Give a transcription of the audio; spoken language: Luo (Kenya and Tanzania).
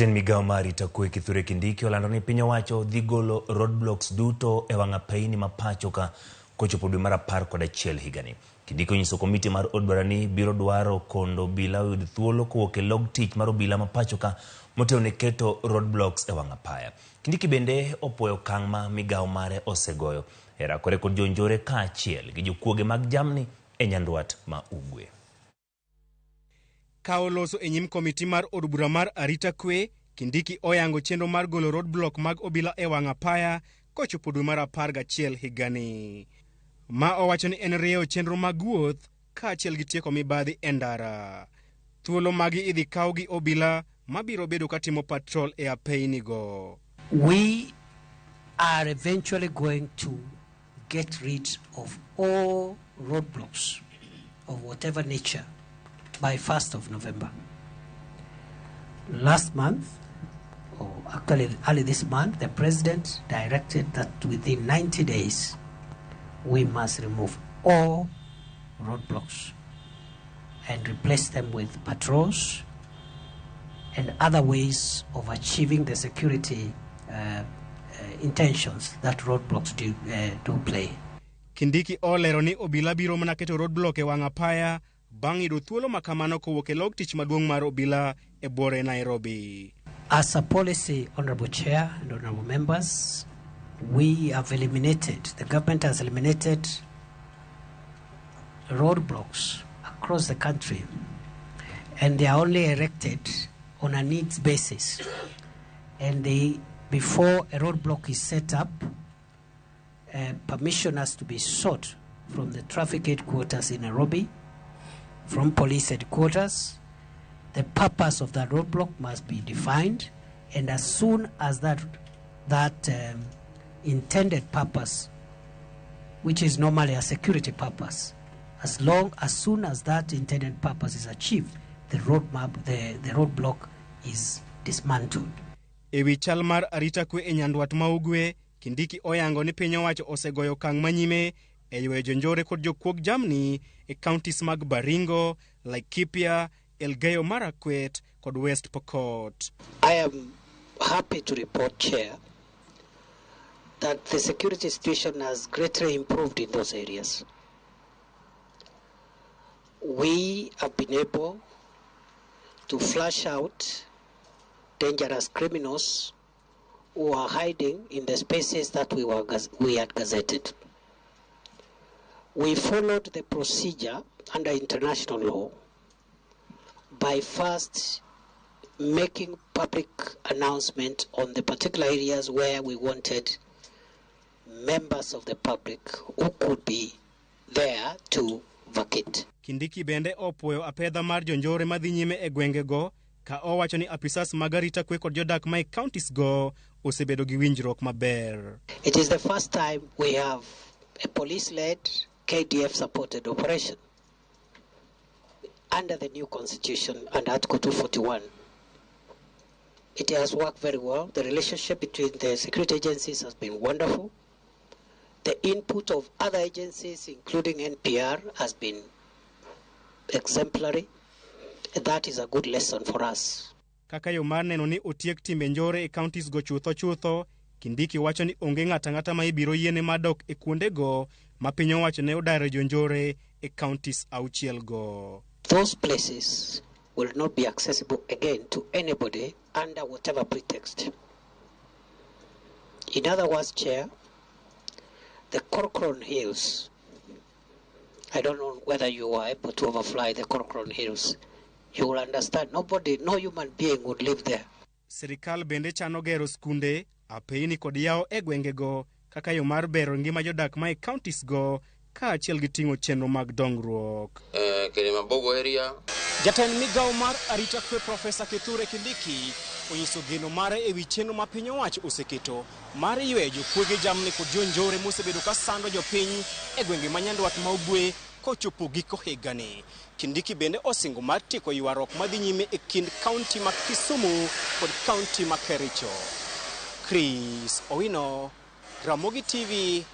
Migao mari takwe Kithure Kindiki olando ni piny owacho dhi golo roadblocks duto e wang' apeyni ma pacho ka kochopo dwe mar 11 higani. Kindiki onyiso komiti mar od bura ni biro dwaro kondo obila oyud thuolo kowuok e log tich mar obila ma pacho ka motene keto roadblocks e wang' apaya. Kindiki bende opuoyo okang' ma migao mare osegoyo e rakore kod jonjore kaachiel gi jokuoge mag jamni e nyandwat ma ugwe. Ka oloso e nyim komiti mar od bura mar arita kwe, Kindiki oyango chenro mar golo roadblock mag obila e wang' apaya kochopo dwe mar 11 higani. Ma owacho ni en rieyo chenro mag wuoth kaachiel gi tieko mibadhi e ndara. Thuolo magi idhi kaw gi obila mabiro bedo katimo patrol e apeyni go. We are eventually going to get rid of all roadblocks of whatever nature by 1st of November. Last month, or actually early this month, the president directed that within 90 days, we must remove all roadblocks and replace them with patrols and other ways of achieving the security intentions that roadblocks do play. Kindiki olero ni obila biro mana keto roadblock e wang' apaya bang' yudo thuolo makamano kowuok e log tich maduong' mar obila e bore Nairobi. As a policy, Honorable Chair and Honorable Members, we have eliminated, the government has eliminated roadblocks across the country, and they are only erected on a needs basis. And before a roadblock is set up, permission has to be sought from the traffic headquarters in Nairobi, from police headquarters. The purpose of that roadblock must be defined, and as soon as that intended purpose, which is normally a security purpose, as soon as that intended purpose is achieved, the roadblock is dismantled. Ewi chal mar arita kwe e nyandwat ma ugwe, Kindiki oyango ni piny owacho osegoyo okang' manyime e yweyo jonjore kod jokuog jamni e counties mag Baringo, Laikipia, Elgeyo Marakwet kod West Pokot. I am happy to report, Chair, that the security situation has greatly improved in those areas. We have been able to flush out dangerous criminals who are hiding in the spaces that we had gazetted. We followed the procedure under international law by first making public announcement on the particular areas where we wanted members of the public who could be there to vacate. Kindiki bende opuoyo apedha mar jonjore madhi nyime e gwengego ka owacho ni apisas mag arita kwe kod jodak mai counties go osebedo gi winjruok maber. It is the first time we have a police-led, KDF-supported operation under the new constitution and Article 241. It has worked very well. The relationship between the security agencies has been wonderful. The input of other agencies, including NPR, has been exemplary. That is a good lesson for us. Kaka yo mar neno ni otiek timbe njore e counties go chutho, Kindiki wacho ni onge ng'ata ma ibiro yiene madok e kuonde go ma piny owacho ne odare jonjore e counties auchiel go. Those places will not be accessible again to anybody under whatever pretext. In other words, Chair, the Corcoran Hills, I don't know whether you are able to overfly the Corcoran Hills. You will understand, no human being would live there. Serikal bende chano gero skunde, apeyni kod yao e gwengego kaka yo mar bero ngima jodak mai counties go kaachiel gi ting'o chenro mag dongruok. Mabogo area. Jatend migao mar arita kwe Profesa Kithure Kindiki onyiso geno mare ewi chenro ma piny owacho oseketo mar yweyo jokuoge jamni kod jonjore mosebedo ka sando jopiny e gwenge ma nyandwat ma ugwe kochopo giko higani. Kindiki bende osingo mar tieko ywaruok madhi nyime e kind kaunti ma Kisumu kod kaunti ma Kericho. Chris Owino, Ramogi TV.